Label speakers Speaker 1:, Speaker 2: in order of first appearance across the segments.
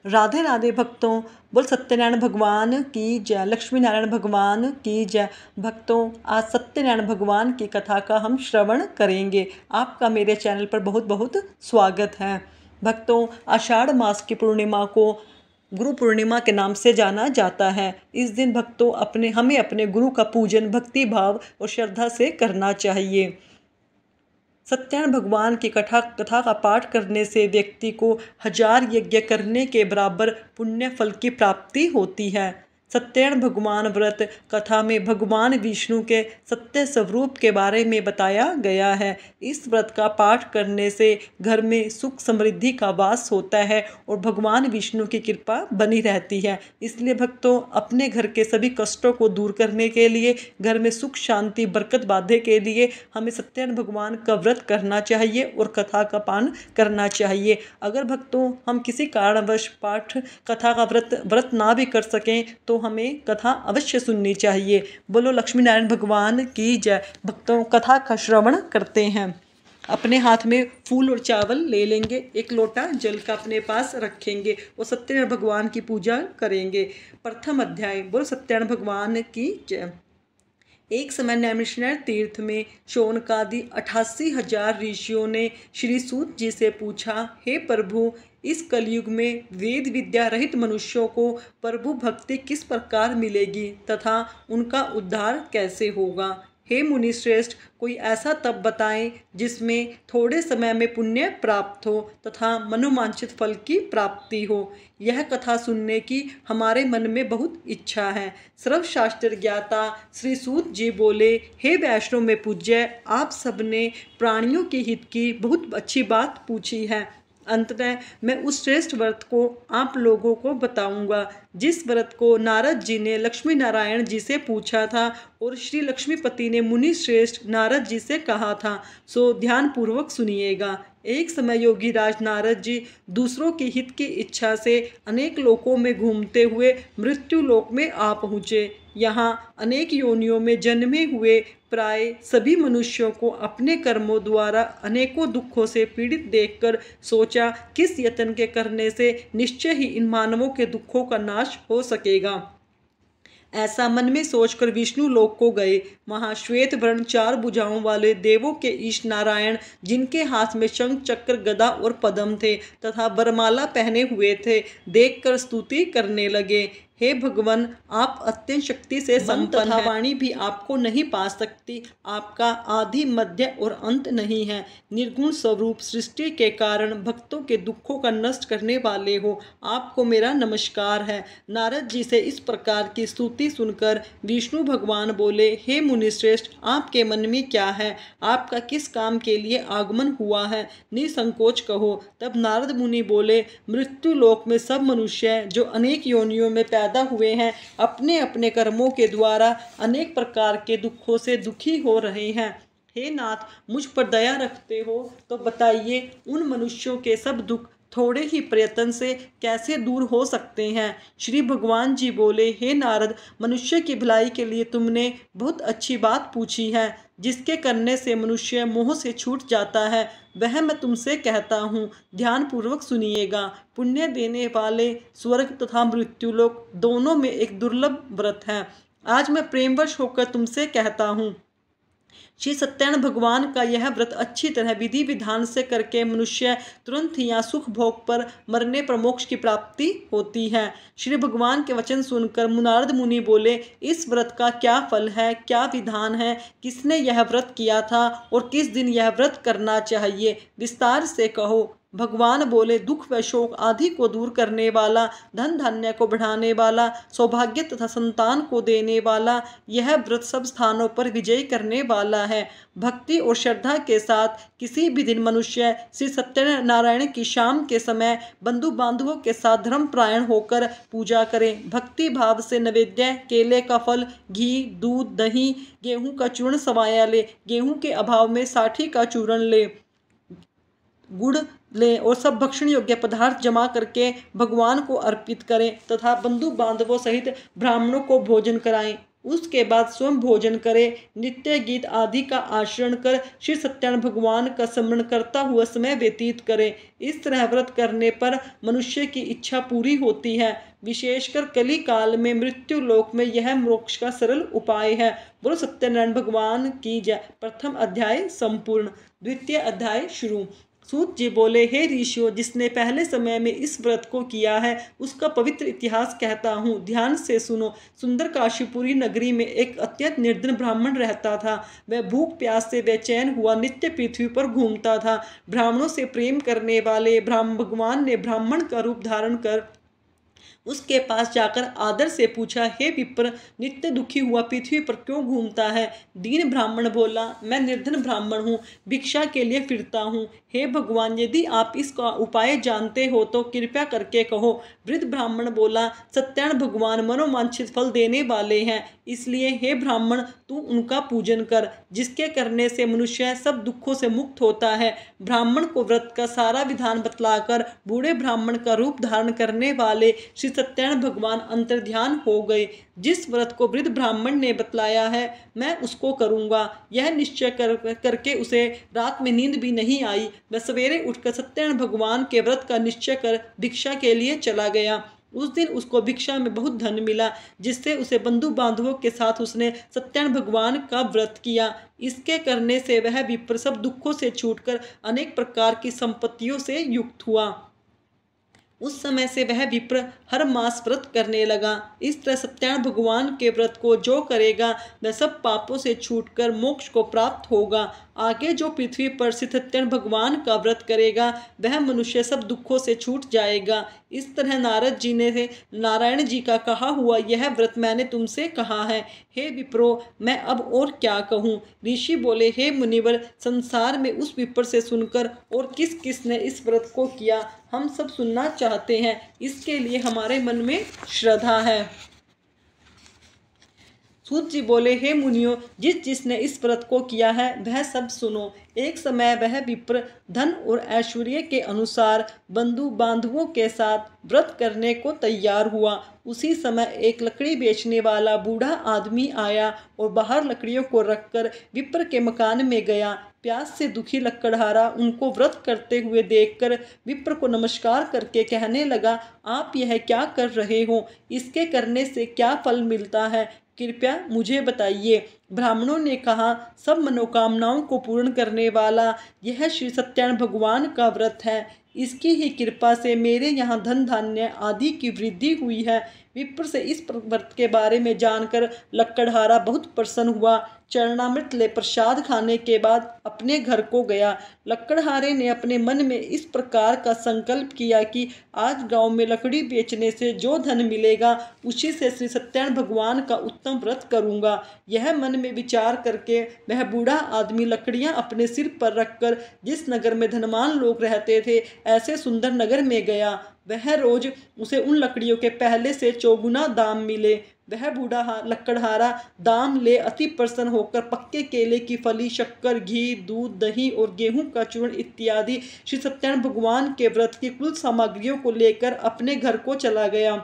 Speaker 1: राधे राधे भक्तों, बोल सत्यनारायण भगवान की जय, लक्ष्मी नारायण भगवान की जय। भक्तों, आज सत्यनारायण भगवान की कथा का हम श्रवण करेंगे। आपका मेरे चैनल पर बहुत बहुत स्वागत है। भक्तों, आषाढ़ मास की पूर्णिमा को गुरु पूर्णिमा के नाम से जाना जाता है। इस दिन भक्तों हमें अपने गुरु का पूजन भक्ति भाव और श्रद्धा से करना चाहिए। सत्यनारायण भगवान की कथा का पाठ करने से व्यक्ति को 1000 यज्ञ करने के बराबर पुण्य फल की प्राप्ति होती है। सत्यनारायण भगवान व्रत कथा में भगवान विष्णु के सत्य स्वरूप के बारे में बताया गया है। इस व्रत का पाठ करने से घर में सुख समृद्धि का वास होता है और भगवान विष्णु की कृपा बनी रहती है। इसलिए भक्तों, अपने घर के सभी कष्टों को दूर करने के लिए, घर में सुख शांति बरकत बांधे के लिए हमें सत्यनारायण भगवान का व्रत करना चाहिए और कथा का पान करना चाहिए। अगर भक्तों हम किसी कारणवश पाठ कथा का व्रत ना भी कर सकें तो हमें कथा अवश्य सुननी चाहिए। बोलो लक्ष्मी नारायण भगवान की जय। भक्तों, कथा का श्रवण करते हैं। अपने हाथ में फूल और चावल ले लेंगे, एक लोटा जल का अपने पास रखेंगे और सत्यनारायण भगवान की पूजा करेंगे। प्रथम अध्याय। बोलो सत्यनारायण भगवान की जय। एक समय नैमिषारण्य तीर्थ में शौनकादि 88,000 ऋषियों ने श्री सूत जी से पूछा, हे प्रभु, इस कलयुग में वेद विद्या रहित मनुष्यों को प्रभु भक्ति किस प्रकार मिलेगी तथा उनका उद्धार कैसे होगा। हे मुनि श्रेष्ठ, कोई ऐसा तप बताएं जिसमें थोड़े समय में पुण्य प्राप्त हो तथा मनोवांछित फल की प्राप्ति हो। यह कथा सुनने की हमारे मन में बहुत इच्छा है। सर्वशास्त्र ज्ञाता श्री सूत जी बोले, हे वैष्णव में पूज्य, आप सबने प्राणियों के हित की बहुत अच्छी बात पूछी है। अंततः मैं उस श्रेष्ठ व्रत को आप लोगों को बताऊंगा जिस व्रत को नारद जी ने लक्ष्मी नारायण जी से पूछा था और श्री लक्ष्मीपति ने मुनि श्रेष्ठ नारद जी से कहा था। सो ध्यान पूर्वक सुनिएगा। एक समय योगी राज नारद जी दूसरों के हित की इच्छा से अनेक लोकों में घूमते हुए मृत्यु लोक में आ पहुँचे। यहाँ अनेक योनियों में जन्मे हुए प्राय सभी मनुष्यों को अपने कर्मों द्वारा अनेकों दुखों से पीड़ित देखकर सोचा, किस यत्न के करने से निश्चय ही इन मानवों के दुखों का नाश हो सकेगा। ऐसा मन में सोचकर विष्णु लोक को गए। वहाँ श्वेत वर्ण 4 भुजाओं वाले देवों के ईश नारायण, जिनके हाथ में शंख चक्र गदा और पद्म थे तथा वरमाला पहने हुए थे, देखकर स्तुति करने लगे। हे भगवान, आप अत्यंत शक्ति से संपन्न तथा वाणी भी आपको नहीं पा सकती। आपका आदि मध्य और अंत नहीं है। निर्गुण स्वरूप सृष्टि के कारण भक्तों के दुखों का नष्ट करने वाले हो, आपको मेरा नमस्कार है। नारद जी से इस प्रकार की स्तुति सुनकर विष्णु भगवान बोले, हे मुनिश्रेष्ठ, आपके मन में क्या है? आपका किस काम के लिए आगमन हुआ है? निसंकोच कहो। तब नारद मुनि बोले, मृत्यु लोक में सब मनुष्य जो अनेक योनियों में पैदा हुए हैं, अपने अपने कर्मों के द्वारा अनेक प्रकार के दुखों से दुखी हो रहे हैं। हे नाथ, मुझ पर दया रखते हो तो बताइए, उन मनुष्यों के सब दुख थोड़े ही प्रयत्न से कैसे दूर हो सकते हैं। श्री भगवान जी बोले, हे नारद, मनुष्य की भलाई के लिए तुमने बहुत अच्छी बात पूछी है। जिसके करने से मनुष्य मोह से छूट जाता है, वह मैं तुमसे कहता हूँ, ध्यान पूर्वक सुनिएगा। पुण्य देने वाले स्वर्ग तथा मृत्युलोक दोनों में एक दुर्लभ व्रत है। आज मैं प्रेमवश होकर तुमसे कहता हूँ। श्री सत्यनारायण भगवान का यह व्रत अच्छी तरह विधि विधान से करके मनुष्य तुरंत ही यहाँ सुख भोग पर मरने पर मोक्ष की प्राप्ति होती है। श्री भगवान के वचन सुनकर नारद मुनि बोले, इस व्रत का क्या फल है, क्या विधान है, किसने यह व्रत किया था और किस दिन यह व्रत करना चाहिए, विस्तार से कहो। भगवान बोले, दुख व शोक आदि को दूर करने वाला, धन धान्य को बढ़ाने वाला, सौभाग्य तथा संतान को देने वाला, यह व्रत सब स्थानों पर विजय करने वाला है। भक्ति और श्रद्धा के साथ किसी भी दिन मनुष्य श्री सत्यनारायण की शाम के समय बंधु बांधवों के साथ धर्मपरायण होकर पूजा करें। भक्ति भाव से नैवेद्य, केले का फल, घी, दूध, दही, गेहूं का चूर्ण सवाया ले। गेहूं के अभाव में साठी का चूर्ण ले, गुड़ लें और सब भक्षण योग्य पदार्थ जमा करके भगवान को अर्पित करें तथा बंधु बांधवों सहित ब्राह्मणों को भोजन कराएं। उसके बाद स्वयं भोजन करे, नित्य गीत आदि का आचरण कर श्री सत्यनारायण भगवान का स्मरण करता हुआ समय व्यतीत करे। इस तरह व्रत करने पर मनुष्य की इच्छा पूरी होती है। विशेषकर कली काल में मृत्यु लोक में यह मोक्ष का सरल उपाय है। बोलो सत्यनारायण भगवान की जय। प्रथम अध्याय संपूर्ण। द्वितीय अध्याय शुरू। सूत जी बोले, हे ऋषियों, जिसने पहले समय में इस व्रत को किया है उसका पवित्र इतिहास कहता हूँ, ध्यान से सुनो। सुंदर काशीपुरी नगरी में एक अत्यंत निर्धन ब्राह्मण रहता था। वह भूख प्यास से बेचैन हुआ नित्य पृथ्वी पर घूमता था। ब्राह्मणों से प्रेम करने वाले भगवान ने ब्राह्मण का रूप धारण कर उसके पास जाकर आदर से पूछा, हे विप्र, नित्य दुखी हुआ पृथ्वी पर क्यों घूमता है? दीन ब्राह्मण बोला, मैं निर्धन ब्राह्मण हूँ, भिक्षा के लिए फिरता हूँ। हे भगवान, यदि आप इसका उपाय जानते हो तो कृपया करके कहो। वृद्ध ब्राह्मण बोला, सत्यनारायण भगवान मनोवांछित फल देने वाले हैं, इसलिए हे ब्राह्मण, तू उनका पूजन कर, जिसके करने से मनुष्य सब दुखों से मुक्त होता है। ब्राह्मण को व्रत का सारा विधान बतलाकर बूढ़े ब्राह्मण का रूप धारण करने वाले श्री सत्यनारायण भगवान अंतर्ध्यान हो गए। जिस व्रत को वृद्ध ब्राह्मण ने बतलाया है मैं उसको करूँगा, यह निश्चय करके उसे रात में नींद भी नहीं आई। वह सवेरे उठकर सत्यनारायण भगवान के व्रत का निश्चय कर भिक्षा के लिए चला गया। उस दिन उसको भिक्षा में बहुत धन मिला, जिससे उसे बंधु बांधवों के साथ उसने सत्यनारायण भगवान का व्रत किया। इसके करने से वह विप्र सब दुखों से छूटकर अनेक प्रकार की संपत्तियों से युक्त हुआ। उस समय से वह विप्र हर मास व्रत करने लगा। इस तरह सत्यनारायण भगवान के व्रत को जो करेगा वह सब पापों से छूटकर मोक्ष को प्राप्त होगा। आगे जो पृथ्वी पर श्री सत्यनारायण भगवान का व्रत करेगा वह मनुष्य सब दुखों से छूट जाएगा। इस तरह नारद जी ने नारायण जी का कहा हुआ यह व्रत मैंने तुमसे कहा है। हे विप्रो, मैं अब और क्या कहूँ? ऋषि बोले, हे मुनिवर, संसार में उस विप्र से सुनकर और किस किस ने इस व्रत को किया हम सब सुनना चाहते हैं। इसके लिए हमारे मन में श्रद्धा है। सूत जी बोले, हे मुनियों, जिसने इस व्रत को किया है वह सब सुनो। एक समय वह विप्र धन और ऐश्वर्य के अनुसार बंधु बांधवों के साथ व्रत करने को तैयार हुआ। उसी समय एक लकड़ी बेचने वाला बूढ़ा आदमी आया और बाहर लकड़ियों को रखकर विप्र के मकान में गया। प्यास से दुखी लकड़हारा उनको व्रत करते हुए देखकर विप्र को नमस्कार करके कहने लगा, आप यह क्या कर रहे हो? इसके करने से क्या फल मिलता है? कृपया मुझे बताइए। ब्राह्मणों ने कहा, सब मनोकामनाओं को पूर्ण करने वाला यह श्री सत्यनारायण भगवान का व्रत है। इसकी ही कृपा से मेरे यहाँ धन धान्य आदि की वृद्धि हुई है। विप्र से इस व्रत के बारे में जानकर लकड़हारा बहुत प्रसन्न हुआ। चरणामृत ले प्रसाद खाने के बाद अपने घर को गया। लकड़हारे ने अपने मन में इस प्रकार का संकल्प किया कि आज गांव में लकड़ी बेचने से जो धन मिलेगा उसी से श्री सत्यनारायण भगवान का उत्तम व्रत करूंगा। यह मन में विचार करके वह बूढ़ा आदमी लकड़ियां अपने सिर पर रखकर जिस नगर में धनवान लोग रहते थे ऐसे सुंदर नगर में गया। वह रोज उसे उन लकड़ियों के पहले से चौगुना दाम मिले। वह बूढ़ा लकड़हारा दाम ले अति प्रसन्न होकर पक्के केले की फली, शक्कर, घी, दूध, दही और गेहूं का चूर्ण इत्यादि श्री सत्यनारायण भगवान के व्रत की कुल सामग्रियों को लेकर अपने घर को चला गया।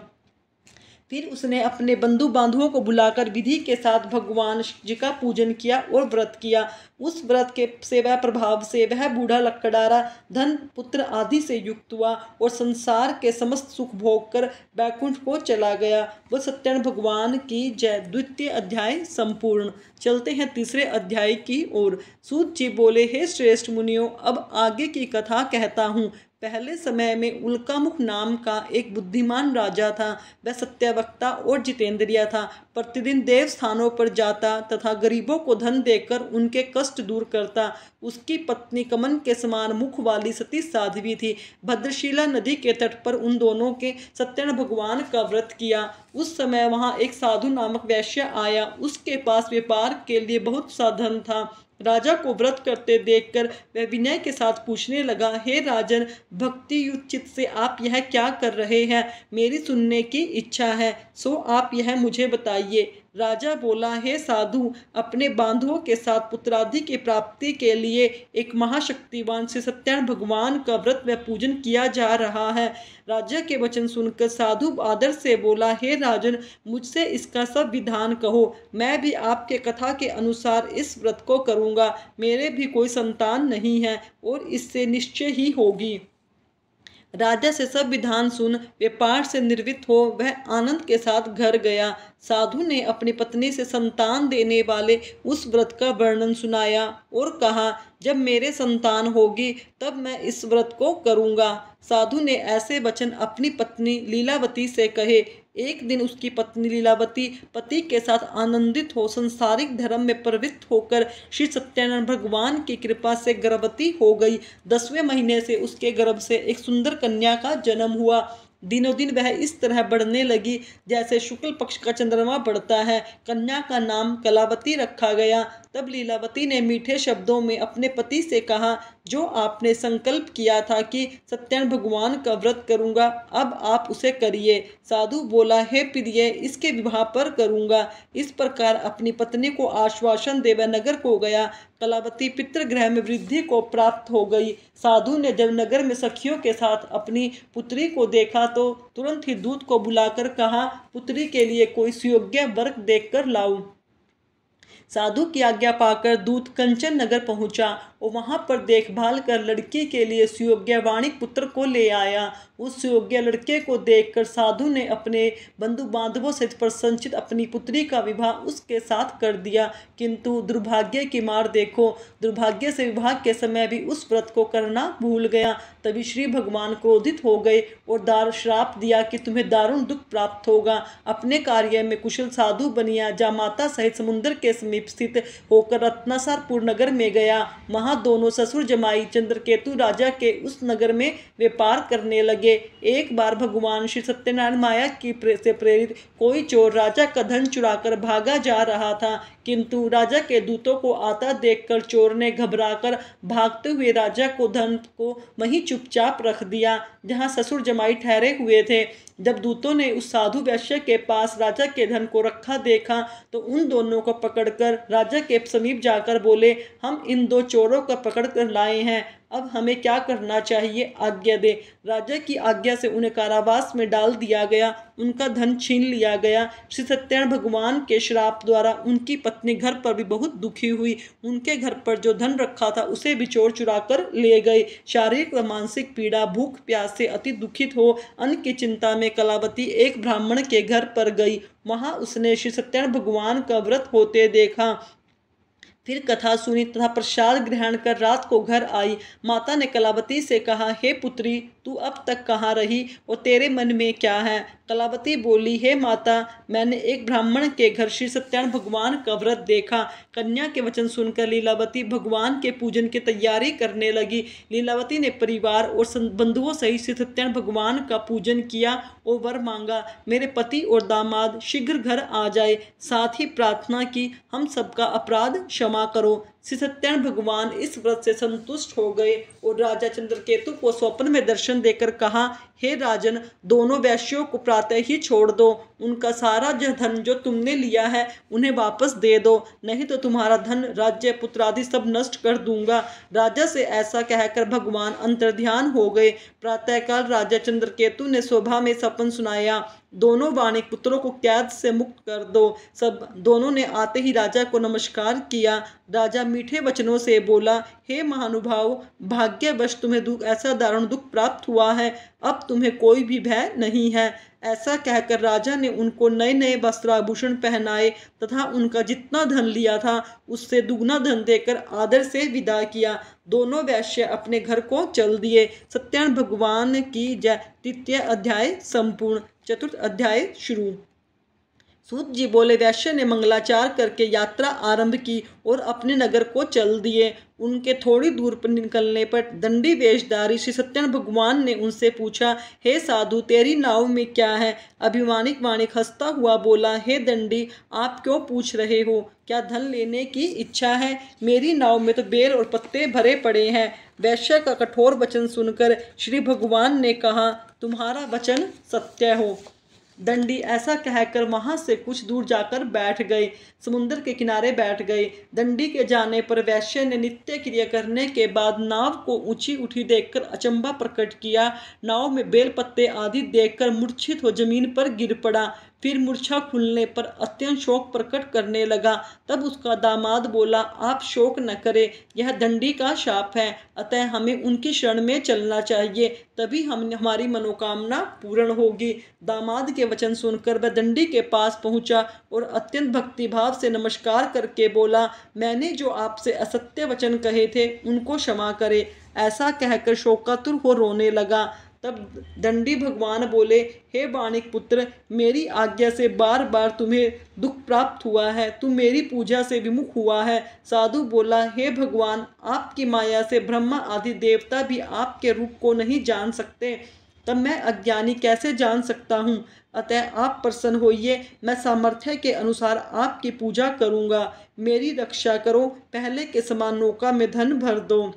Speaker 1: फिर उसने अपने बंधु बांधवों को बुलाकर विधि के साथ भगवान जी का पूजन किया और व्रत किया। उस व्रत के सेवा प्रभाव से वह बूढ़ा लकड़हारा धन पुत्र आदि से युक्त हुआ और संसार के समस्त सुख भोग कर बैकुंठ को चला गया। वह सत्यनारायण भगवान की जय। द्वितीय अध्याय संपूर्ण। चलते हैं तीसरे अध्याय की ओर। सूत जी बोले, हे श्रेष्ठ मुनियों, अब आगे की कथा कहता हूँ। पहले समय में उल्कामुख नाम का एक बुद्धिमान राजा था। वह सत्यवक्ता और जितेंद्रिय था। प्रतिदिन देव स्थानों पर जाता तथा गरीबों को धन देकर उनके कष्ट दूर करता। उसकी पत्नी कमल के समान मुख वाली सती साध्वी थी। भद्रशिला नदी के तट पर उन दोनों के सत्यनारायण भगवान का व्रत किया। उस समय वहाँ एक साधु नामक वैश्य आया। उसके पास व्यापार के लिए बहुत सा धन था। राजा को व्रत करते देखकर वह विनय के साथ पूछने लगा, हे राजन, भक्ति युक्त चित्त से आप यह क्या कर रहे हैं? मेरी सुनने की इच्छा है, सो आप यह मुझे बताइए। राजा बोला, हे साधु, अपने बांधवों के साथ पुत्रादि की प्राप्ति के लिए एक महाशक्तिवान श्री सत्यनारायण भगवान का व्रत व पूजन किया जा रहा है। राजा के वचन सुनकर साधु आदर से बोला, हे राजन, मुझसे इसका सब विधान कहो, मैं भी आपके कथा के अनुसार इस व्रत को करूँगा। मेरे भी कोई संतान नहीं है और इससे निश्चय ही होगी। राजा से सब विधान सुन वे पाठ से निर्वृत्त हो वह आनंद के साथ घर गया। साधु ने अपनी पत्नी से संतान देने वाले उस व्रत का वर्णन सुनाया और कहा, जब मेरे संतान होगी तब मैं इस व्रत को करूँगा। साधु ने ऐसे वचन अपनी पत्नी लीलावती से कहे। एक दिन उसकी पत्नी लीलावती पति के साथ आनंदित हो संसारिक धर्म में प्रवृत्त होकर श्री सत्यनारायण भगवान की कृपा से गर्भवती हो गई। 10वें महीने से उसके गर्भ से एक सुंदर कन्या का जन्म हुआ। दिनों दिन वह इस तरह बढ़ने लगी जैसे शुक्ल पक्ष का चंद्रमा बढ़ता है। कन्या का नाम कलावती रखा गया। तब लीलावती ने मीठे शब्दों में अपने पति से कहा, जो आपने संकल्प किया था कि सत्यनारायण भगवान का व्रत करूंगा, अब आप उसे करिए। साधु बोला, हे प्रिय, इसके विवाह पर करूंगा। इस प्रकार अपनी पत्नी को आश्वासन दे वह नगर को गया। कलावती पितृगृह में वृद्धि को प्राप्त हो गई। साधु ने जब नगर में सखियों के साथ अपनी पुत्री को देखा तो तुरंत ही दूत को बुलाकर कहा, पुत्री के लिए कोई सुयोग्य वर देखकर लाओ। साधु की आज्ञा पाकर दूत कंचन नगर पहुंचा और वहां पर देखभाल कर लड़की के लिए सुयोग्य वाणिक पुत्र को ले आया। उस सुयोग्य लड़के को देखकर साधु ने अपने बंधु बांधवों से प्रसन्नचित अपनी पुत्री का विवाह उसके साथ कर दिया। किंतु दुर्भाग्य की मार देखो, दुर्भाग्य से विवाह के समय भी उस व्रत को करना भूल गया। तभी श्री भगवान क्रोधित हो गए और श्राप दिया कि तुम्हें दारुण दुख प्राप्त होगा। अपने कार्य में कुशल साधु बनिया जा माता सहित समुद्र के समीप स्थित होकर रत्नासारपुर नगर में गया। वहां दोनों ससुर जमाई चंद्रकेतु राजा के उस नगर में व्यापार करने लगे। एक बार भगवान श्री सत्यनारायण माया की से प्रेरित कोई चोर राजा का धन चुराकर भागा जा रहा था, किंतु राजा के दूतों को आता देखकर चोर ने घबराकर भागते हुए राजा को धन को वहीं चुपचाप रख दिया जहां ससुर जमाई ठहरे हुए थे। जब दूतों ने उस साधु वैश्य के पास राजा के धन को रखा देखा तो उन दोनों को पकड़कर राजा के समीप जाकर बोले, हम इन दो चोरों को पकड़ कर लाए हैं, अब हमें क्या करना चाहिए, आज्ञा दे। राजा की आज्ञा से उन्हें कारावास में डाल दिया गया, उनका धन छीन लिया गया। श्री सत्यनारायण भगवान के श्राप द्वारा उनकी पत्नी घर पर भी बहुत दुखी हुई। उनके घर पर जो धन रखा था उसे भी चोर चुरा कर ले गए। शारीरिक व मानसिक पीड़ा, भूख प्यास से अति दुखित हो अन्न की चिंता में कलावती एक ब्राह्मण के घर पर गई। वहां उसने श्री सत्यनारायण भगवान का व्रत होते देखा। फिर कथा सुनी तथा प्रसाद ग्रहण कर रात को घर आई। माता ने कलावती से कहा, हे पुत्री, तू अब तक कहाँ रही और तेरे मन में क्या है। कलावती बोली, हे माता, मैंने एक ब्राह्मण के घर श्री सत्यनारायण भगवान का व्रत देखा। कन्या के वचन सुनकर लीलावती भगवान के पूजन की तैयारी करने लगी। लीलावती ने परिवार और बंधुओं सहित श्री सत्यनारायण भगवान का पूजन किया और वर मांगा, मेरे पति और दामाद शीघ्र घर आ जाए। साथ ही प्रार्थना की, हम सबका अपराध क्षमा करो। श्री सत्यनारायण भगवान इस व्रत से संतुष्ट हो गए और राजा चंद्रकेतु को स्वप्न में दर्शन देकर कहा, हे राजन, दोनों वैश्यों को प्रातः ही छोड़ दो। उनका सारा धन जो तुमने लिया है उन्हें वापस दे दो, नहीं तो तुम्हारा धन, राज्य, पुत्र आदि सब नष्ट कर दूंगा। राजा से ऐसा कहकर भगवान अंतर्ध्यान हो गए। प्रातःकाल राजा चंद्रकेतु ने सभा में सपन सुनाया, दोनों वाणिक पुत्रों को कैद से मुक्त कर दो। सब दोनों ने आते ही राजा को नमस्कार किया। राजा मीठे वचनों से बोला, हे महानुभाव, भाग्यवश तुम्हें ऐसा दारुण दुख प्राप्त हुआ है, अब तुम्हें कोई भी भय नहीं है। ऐसा कहकर राजा ने उनको नए नए वस्त्राभूषण पहनाए तथा उनका जितना धन लिया था उससे दुगना धन देकर आदर से विदा किया। दोनों वैश्य अपने घर को चल दिए। सत्यनारायण भगवान की जय। 3 अध्याय संपूर्ण। 4 अध्याय शुरू। सूत जी बोले, वैश्य ने मंगलाचार करके यात्रा आरंभ की और अपने नगर को चल दिए। उनके थोड़ी दूर पर निकलने पर दंडी वेशधारी श्री सत्यनारायण भगवान ने उनसे पूछा, हे साधु, तेरी नाव में क्या है। अभिमानिक वाणिक हंसता हुआ बोला, हे दंडी, आप क्यों पूछ रहे हो, क्या धन लेने की इच्छा है। मेरी नाव में तो बेर और पत्ते भरे पड़े हैं। वैश्य का कठोर वचन सुनकर श्री भगवान ने कहा, तुम्हारा वचन सत्य हो। दंडी ऐसा कहकर वहां से कुछ दूर जाकर बैठ गए, समुद्र के किनारे बैठ गए। दंडी के जाने पर वैश्य ने नित्य क्रिया करने के बाद नाव को ऊंची उठी देखकर अचंभा प्रकट किया। नाव में बेल पत्ते आदि देखकर मूर्छित हो जमीन पर गिर पड़ा। फिर मूर्छा खुलने पर अत्यंत शोक प्रकट करने लगा। तब उसका दामाद बोला, आप शोक न करें, यह दंडी का शाप है, अतः हमें उनकी शरण में चलना चाहिए, तभी हमारी मनोकामना पूर्ण होगी। दामाद के वचन सुनकर वह दंडी के पास पहुंचा और अत्यंत भक्तिभाव से नमस्कार करके बोला, मैंने जो आपसे असत्य वचन कहे थे उनको क्षमा करे। ऐसा कहकर शोकातुर हो रोने लगा। तब दंडी भगवान बोले, हे बाणिक पुत्र, मेरी आज्ञा से बार बार तुम्हें दुख प्राप्त हुआ है, तू मेरी पूजा से विमुख हुआ है। साधु बोला, हे भगवान, आपकी माया से ब्रह्मा आदि देवता भी आपके रूप को नहीं जान सकते, तब मैं अज्ञानी कैसे जान सकता हूँ। अतः आप प्रसन्न होइए, मैं सामर्थ्य के अनुसार आपकी पूजा करूँगा। मेरी रक्षा करो, पहले के समान नौका में धन भर दो।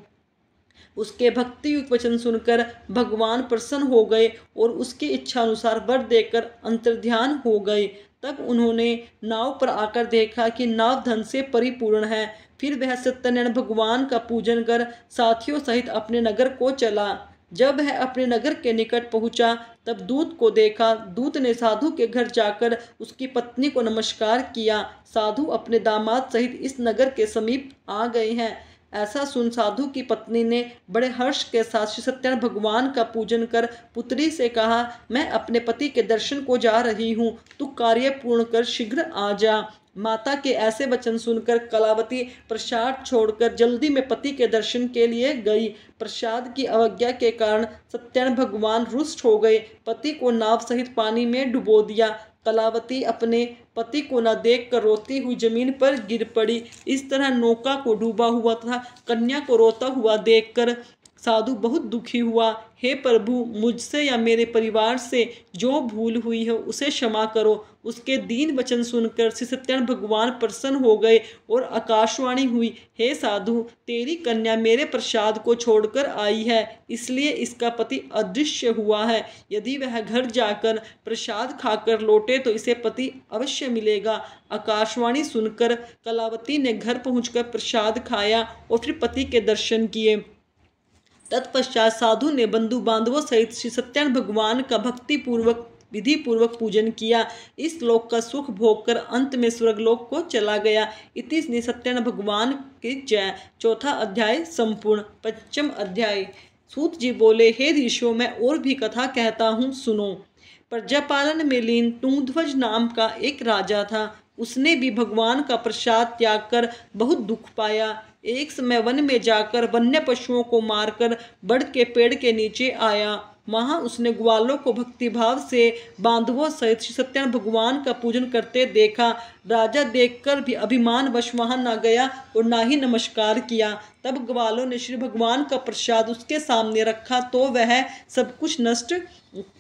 Speaker 1: उसके भक्ति युक्त वचन सुनकर भगवान प्रसन्न हो गए और उसकी इच्छा अनुसार वर देकर अंतर्ध्यान हो गए। तब उन्होंने नाव पर आकर देखा कि नाव धन से परिपूर्ण है। फिर वह सत्यनारायण भगवान का पूजन कर साथियों सहित अपने नगर को चला। जब वह अपने नगर के निकट पहुंचा तब दूत को देखा। दूत ने साधु के घर जाकर उसकी पत्नी को नमस्कार किया। साधु अपने दामाद सहित इस नगर के समीप आ गए हैं। ऐसा सुन साधु की पत्नी ने बड़े हर्ष के साथ श्री सत्यनारायण भगवान का पूजन कर पुत्री से कहा, मैं अपने पति के दर्शन को जा रही हूँ, तू कार्य पूर्ण कर शीघ्र आ जा। माता के ऐसे वचन सुनकर कलावती प्रसाद छोड़कर जल्दी में पति के दर्शन के लिए गई। प्रसाद की अवज्ञा के कारण सत्यनारायण भगवान रुष्ट हो गए। पति को नाव सहित पानी में डुबो दिया। कलावती अपने पति को न देखकर रोती हुई जमीन पर गिर पड़ी। इस तरह नौका को डूबा हुआ तथा कन्या को रोता हुआ देखकर साधु बहुत दुखी हुआ। हे प्रभु, मुझसे या मेरे परिवार से जो भूल हुई है उसे क्षमा करो। उसके दीन वचन सुनकर श्री सत्यनारायण भगवान प्रसन्न हो गए और आकाशवाणी हुई, हे साधु, तेरी कन्या मेरे प्रसाद को छोड़कर आई है, इसलिए इसका पति अदृश्य हुआ है। यदि वह घर जाकर प्रसाद खाकर लौटे तो इसे पति अवश्य मिलेगा। आकाशवाणी सुनकर कलावती ने घर पहुंचकर प्रसाद खाया और फिर पति के दर्शन किए। तत्पश्चात साधु ने बंधु बांधवों सहित श्री सत्यनारायण भगवान का भक्ति पूर्वक विधि पूर्वक पूजन किया। इस लोक का सुख भोग कर अंत में स्वर्गलोक को चला गया। इति श्री सत्यनारायण भगवान की जय। चौथा अध्याय संपूर्ण। पंचम अध्याय। सूत जी बोले, हे ऋषियों, मैं और भी कथा कहता हूँ, सुनो। प्रजापालन में लीन तुंगध्वज नाम का एक राजा था। उसने भी भगवान का प्रसाद त्याग कर बहुत दुख पाया। एक समय वन में जाकर वन्य पशुओं को मारकर बड़ के पेड़ के नीचे आया। वहां उसने ग्वालों को भक्तिभाव से बांधवों सहित श्री सत्यनारायण भगवान का पूजन करते देखा। राजा देखकर भी अभिमानवश वहां न गया और न ही नमस्कार किया। तब ग्वालों ने श्री भगवान का प्रसाद उसके सामने रखा तो वह सब कुछ नष्ट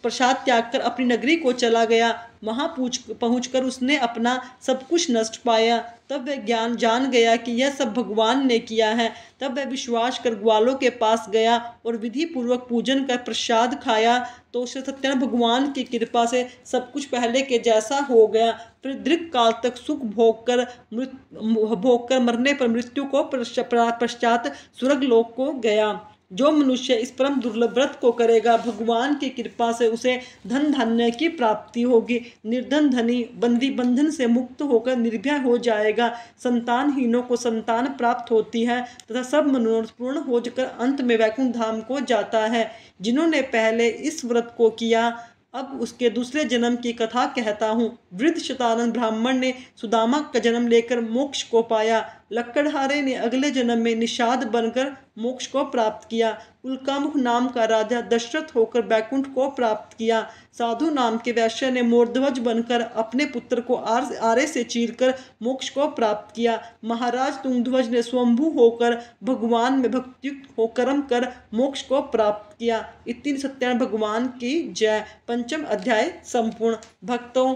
Speaker 1: प्रसाद त्याग कर अपनी नगरी को चला गया। वहां पहुंचकर उसने अपना सब कुछ नष्ट पाया। तब वह ज्ञान जान गया कि यह सब भगवान ने किया है। तब वह विश्वास कर ग्वालों के पास गया और विधि पूर्वक पूजन कर प्रसाद खाया तो श्री सत्यनारायण भगवान की कृपा से सब कुछ पहले के जैसा हो गया। फिर दीर्घ काल तक सुख भोग कर मरने पर मृत्यु को पश्चात स्वर्गलोक को गया। जो मनुष्य इस परम दुर्लभ व्रत को करेगा, भगवान की कृपा से उसे धन धान्य की प्राप्ति होगी। निर्धन धनी बंदी बंधन से मुक्त होकर निर्भय हो जाएगा। संतानहीनों को संतान प्राप्त होती है तथा सब मनोरथ पूर्ण होकर अंत में वैकुंठ धाम को जाता है। जिन्होंने पहले इस व्रत को किया, अब उसके दूसरे जन्म की कथा कहता हूँ। वृद्ध शतानंद ब्राह्मण ने सुदामा का जन्म लेकर मोक्ष को पाया। लक्कड़हारे ने अगले जन्म में निषाद बनकर मोक्ष को प्राप्त किया। उल्कामुख नाम का राजा दशरथ होकर बैकुंठ को प्राप्त किया। साधु नाम के वैश्य ने मोरध्वज बनकर अपने पुत्र को आरे से चीरकर मोक्ष को प्राप्त किया। महाराज तुंगध्वज ने स्वयंभू होकर भगवान में भक्तियुक्त हो कर्म कर मोक्ष को प्राप्त किया। इतनी सत्यनारायण भगवान की जय। पंचम अध्याय संपूर्ण। भक्तों,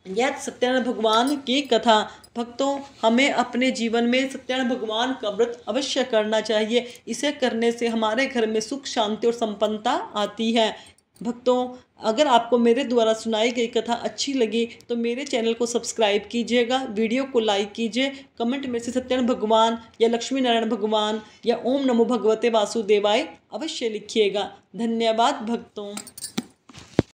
Speaker 1: यह सत्यनारायण भगवान की कथा। भक्तों, हमें अपने जीवन में सत्यनारायण भगवान का व्रत अवश्य करना चाहिए। इसे करने से हमारे घर में सुख शांति और संपन्नता आती है। भक्तों, अगर आपको मेरे द्वारा सुनाई गई कथा अच्छी लगी तो मेरे चैनल को सब्सक्राइब कीजिएगा, वीडियो को लाइक कीजिए, कमेंट में से सत्यनारायण भगवान या लक्ष्मी नारायण भगवान या ओम नमो भगवते वासुदेवाय अवश्य लिखिएगा। धन्यवाद भक्तों।